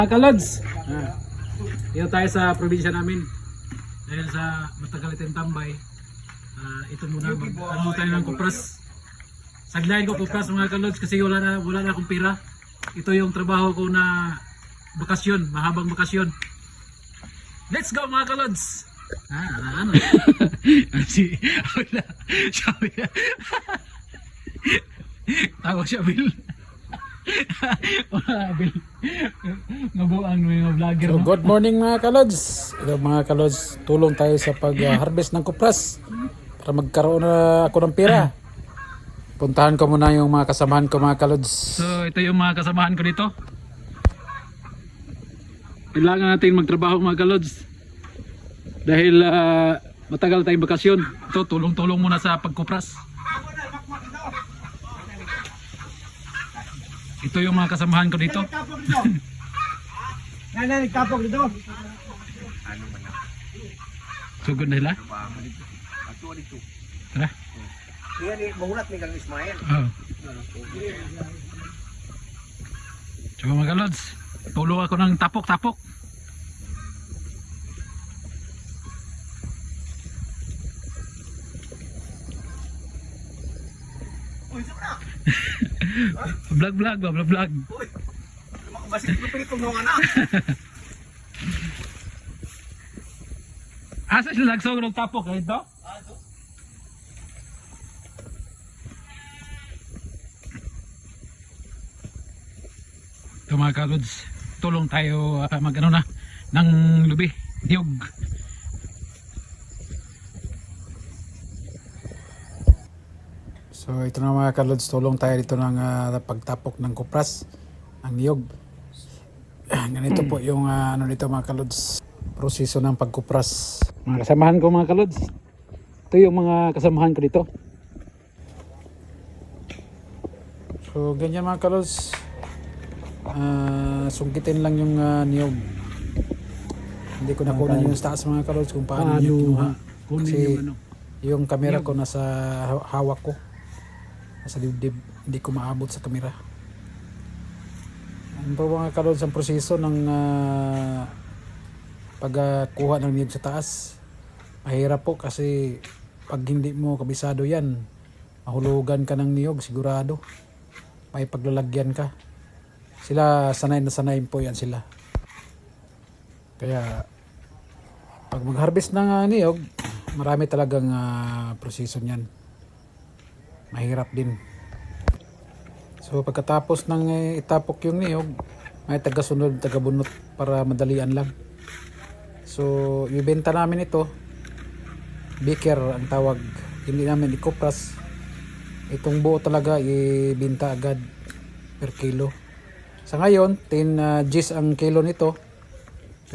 Mga kalods, dito tayo sa probinsya namin. Dahil sa matagal itong tambay, ito muna, ano tayo ng kupras. Saglayin ko kupras mga kalods kasi wala na akong pira. Ito yung trabaho ko na bakasyon, mahabang bakasyon. Let's go mga kalods! Ano? Wala, sabi na. Tawag siya Bill. Bill. Mabuang mga vlogger. So, good morning mga kalods. Ito mga kalods, tulong tayo sa pag-harvest ng kupras para magkaroon na ako ng pera. Puntahan ko muna yung mga kasamahan ko mga kalods. So ito yung mga kasamahan ko dito. Kailangan natin magtrabaho mga kalods. Dahil matagal tayong bakasyon. Ito tulong-tulong muna sa pagkupras. Ito yung mga kasamahan ko dito. Nagtapok dito. Sugod na sila? Tara. Mahulat ni Kang Ismael. Oo. So mga kalods, tulong ako ng tapok-tapok. Vlog ba? Uy, basket ko pinitong mga anak. Asa sila nagsog ng tapok eh ito? Ito mga kalods, tulong tayo mag-ano na ng lubi, niyog. So ito na mga kalods, tulong tayo dito ng pagtapok ng kupras, ng niyog. Ganito po yung ano dito mga kalods, proseso ng pagkupras. Mga kasamahan ko mga kalods, ito yung mga kasamahan ko dito. So ganyan mga kalods, sungkitin lang yung niyog. Hindi ko nakunan yung taas mga kalods kung paano yung kinuha. Kasi yung camera ko nasa hawak ko. Nasa dibdib, hindi ko maabot sa kamera. Ano po mga kalods ang proseso ng pagkuha ng niyog sa taas? Mahirap po kasi pag hindi mo kabisado yan, mahulugan ka ng niyog sigurado. May paglalagyan ka. Sila sanay na sanay po yan sila. Kaya pag mag-harvest ng niyog, marami talagang proseso niyan. Mahirap din. So pagkatapos ng itapok yung niyog, may taga-sunod, taga-bunot para madalian lang. So ibenta namin ito, biker ang tawag. Hindi namin ikupras. Itong buo talaga ibenta agad per kilo. Sa ngayon 10 Gs ang kilo nito,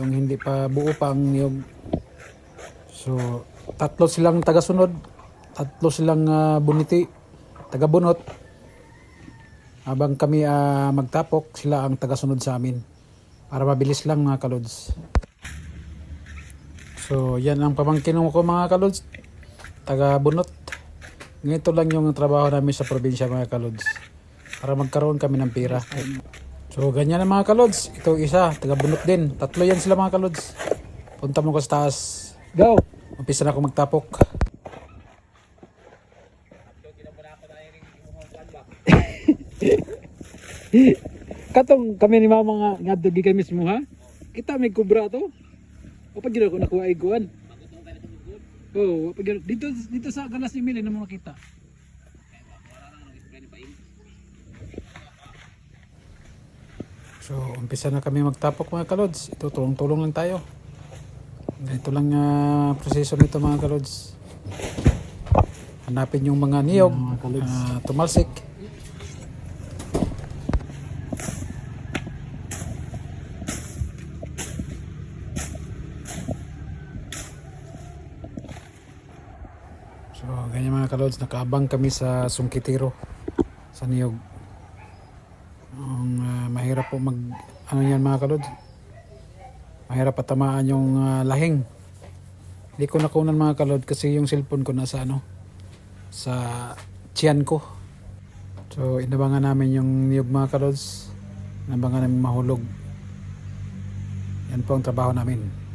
yung hindi pa buo pa ang niyog. So tatlo silang taga-sunod, tatlo silang buniti, taga-bunot. Habang kami magtapok, sila ang taga-sunod sa amin para mabilis lang mga kalods. So yan ang pamangkin ko mga kalods, taga-bunot. Ganito lang yung trabaho namin sa probinsya mga kalods para magkaroon kami ng pera. So ganyan na mga kalods, ito isa, taga-bunot din. Tatlo yan sila mga kalods. Punta mo ko sa taas. Go! Umpisa na ako magtapok. Katong kami ni mama nga ngadto gi kami mismo ha. Kita may kubra to. O pag gina ko nakuha iguan. Oh, pag dito sa galas ni Mili na mo nakita. So, umpisa na kami magtapok mga kalods. Ito tulong-tulong lang tayo. Ito lang proseso nito mga kalods. Hanapin yung mga niyog, tumalsik. So ganyan mga kalods, nakaabang kami sa sungkitiro sa niyog. Mahirap po ano yan mga kalods, mahirap patamaan yung lahing. Hindi ko nakunan mga kalods kasi yung cellphone ko nasa sa tiyan ko. So inabangan namin yung niyog mga kalods, inabangan namin mahulog. Yan po ang trabaho namin.